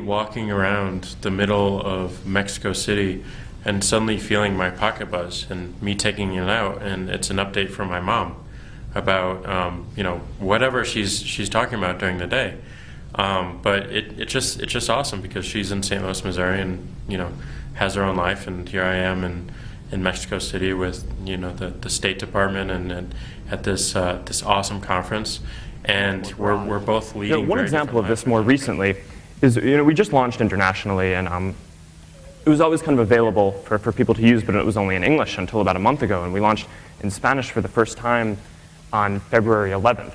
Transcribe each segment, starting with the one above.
walking around the middle of Mexico City and suddenly feeling my pocket buzz and me taking it out, and it's an update from my mom about whatever she's talking about during the day. But it's just awesome because she's in St. Louis, Missouri, and has her own life, and here I am in Mexico City with the State Department and at this awesome conference, and we're both leading. One example of this more recently is we just launched internationally, and it was always kind of available for people to use, but it was only in English until about a month ago, and we launched in Spanish for the first time on February 11th.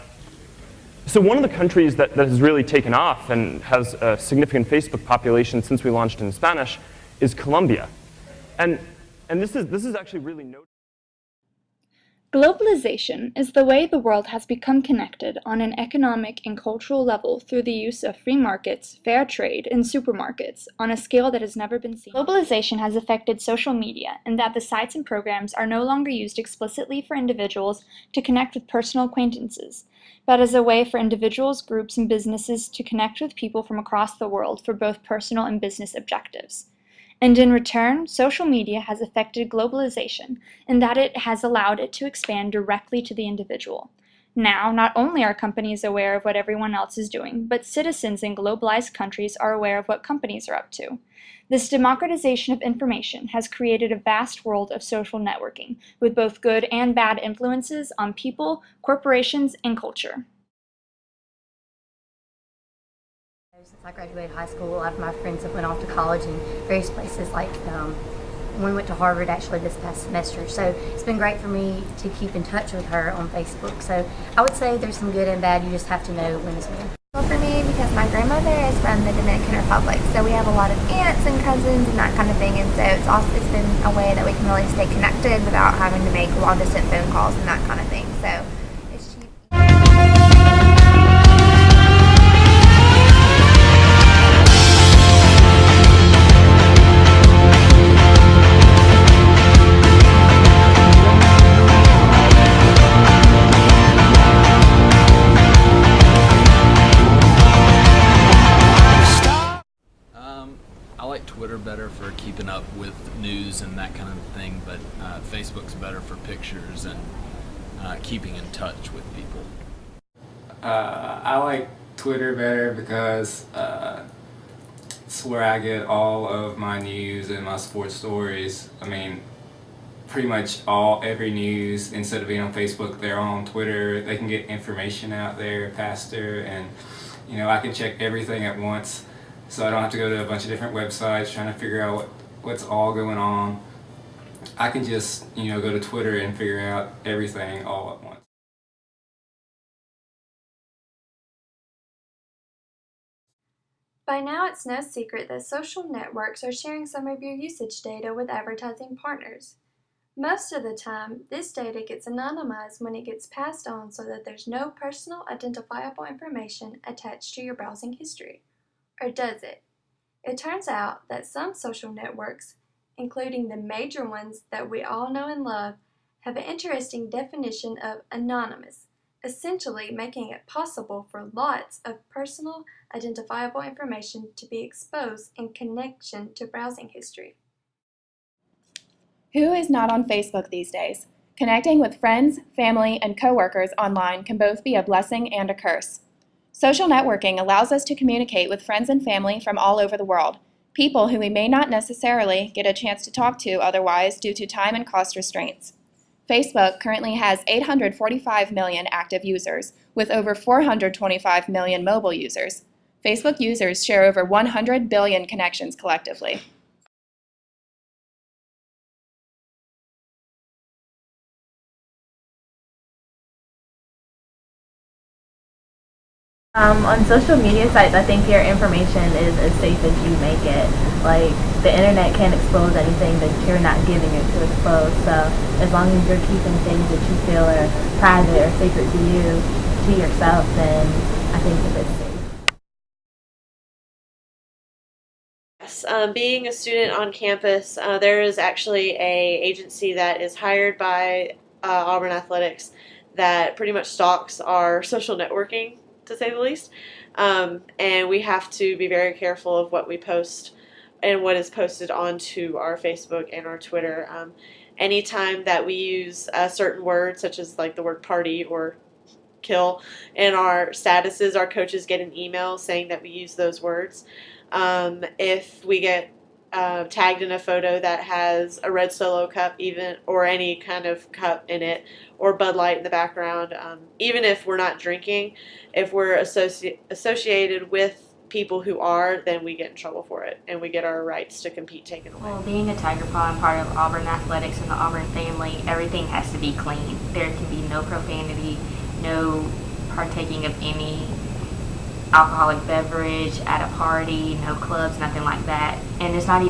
So one of the countries that has really taken off and has a significant Facebook population since we launched in Spanish is Colombia. And this is actually really noteworthy. Globalization is the way the world has become connected on an economic and cultural level through the use of free markets, fair trade, and supermarkets on a scale that has never been seen. Globalization has affected social media in that the sites and programs are no longer used explicitly for individuals to connect with personal acquaintances, but as a way for individuals, groups, and businesses to connect with people from across the world for both personal and business objectives. And in return, social media has affected globalization in that it has allowed it to expand directly to the individual. Now, not only are companies aware of what everyone else is doing, but citizens in globalized countries are aware of what companies are up to. This democratization of information has created a vast world of social networking, with both good and bad influences on people, corporations, and culture. Since I graduated high school, a lot of my friends have went off to college in various places, like one went to Harvard actually this past semester. So it's been great for me to keep in touch with her on Facebook. So I would say there's some good and bad. You just have to know when is when. Well, for me, because my grandmother is from the Dominican Republic, so we have a lot of aunts and cousins and that kind of thing, and so it's been a way that we can really stay connected without having to make long distance phone calls and that kind of thing. So it's cheap. I like Twitter better for keeping up with news and that kind of thing, but Facebook's better for pictures and keeping in touch with people. I like Twitter better because it's where I get all of my news and my sports stories. I mean, pretty much every news, instead of being on Facebook, they're on Twitter. They can get information out there faster, and I can check everything at once. So I don't have to go to a bunch of different websites trying to figure out what's all going on. I can just, go to Twitter and figure out everything all at once. By now, it's no secret that social networks are sharing some of your usage data with advertising partners. Most of the time, this data gets anonymized when it gets passed on so that there's no personal identifiable information attached to your browsing history. Or does it? It turns out that some social networks, including the major ones that we all know and love, have an interesting definition of anonymous, essentially making it possible for lots of personal identifiable information to be exposed in connection to browsing history. Who is not on Facebook these days? Connecting with friends, family, and coworkers online can both be a blessing and a curse. Social networking allows us to communicate with friends and family from all over the world, people who we may not necessarily get a chance to talk to otherwise due to time and cost restraints. Facebook currently has 845 million active users, with over 425 million mobile users. Facebook users share over 100 billion connections collectively. On social media sites, I think your information is as safe as you make it. Like, the internet can't expose anything that you're not giving it to expose. So as long as you're keeping things that you feel are private or sacred to you, to yourself, then I think that it's safe. Yes, being a student on campus, there is actually an agency that is hired by Auburn Athletics that pretty much stalks our social networking to say the least. And we have to be very careful of what we post and what is posted onto our Facebook and our Twitter. Anytime that we use a certain word, such as like the word party or kill, in our statuses, our coaches get an email saying that we use those words. If we get tagged in a photo that has a red Solo cup, even, or any kind of cup in it, or Bud Light in the background, even if we're not drinking, if we're associated with people who are, then we get in trouble for it, and we get our rights to compete taken away. Well, being a Tiger Paw and part of Auburn athletics and the Auburn family, everything has to be clean. There can be no profanity, no partaking of any alcoholic beverage at a party, no clubs, nothing like that. And it's not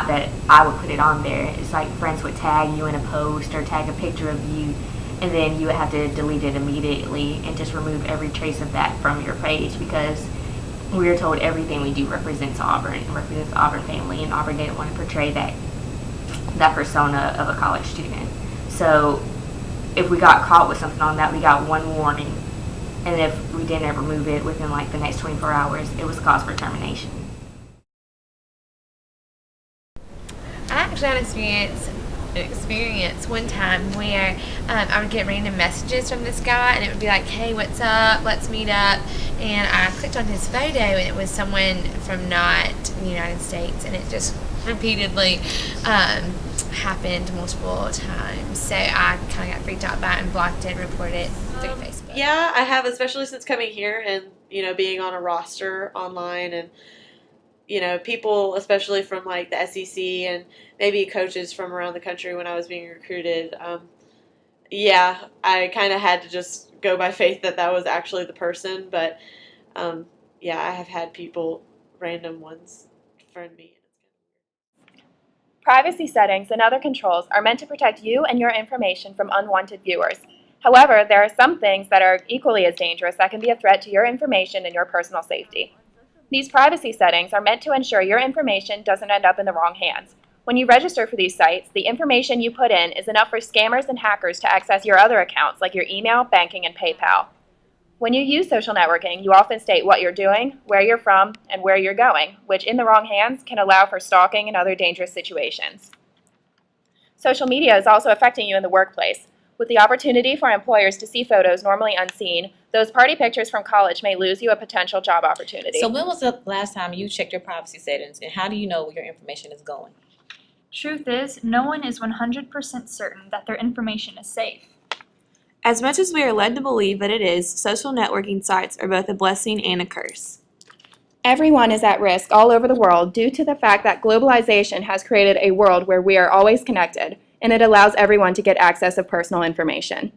that I would put it on there. It's like friends would tag you in a post or tag a picture of you, and then you would have to delete it immediately and just remove every trace of that from your page, because we were told everything we do represents Auburn and represents the Auburn family, and Auburn didn't want to portray that persona of a college student. So if we got caught with something on that, we got one warning. And if we didn't remove it within like the next 24 hours, it was cause for termination. I actually had an experience one time where I would get random messages from this guy, and it would be like, hey, what's up, let's meet up, and I clicked on his photo, and it was someone from not the United States, and it just repeatedly happened multiple times. So I kind of got freaked out by it and blocked it and reported it through Facebook. Yeah, I have, especially since coming here and, being on a roster online, and, people, especially from like the SEC and maybe coaches from around the country when I was being recruited. Yeah, I kind of had to just go by faith that was actually the person. But yeah, I have had people, random ones, friend me. Privacy settings and other controls are meant to protect you and your information from unwanted viewers. However, there are some things that are equally as dangerous that can be a threat to your information and your personal safety. These privacy settings are meant to ensure your information doesn't end up in the wrong hands. When you register for these sites, the information you put in is enough for scammers and hackers to access your other accounts like your email, banking, and PayPal. When you use social networking, you often state what you're doing, where you're from, and where you're going, which in the wrong hands can allow for stalking and other dangerous situations. Social media is also affecting you in the workplace. With the opportunity for employers to see photos normally unseen, those party pictures from college may lose you a potential job opportunity. So when was the last time you checked your privacy settings, and how do you know where your information is going? Truth is, no one is 100% certain that their information is safe. As much as we are led to believe that it is, social networking sites are both a blessing and a curse. Everyone is at risk all over the world due to the fact that globalization has created a world where we are always connected, and it allows everyone to get access of personal information.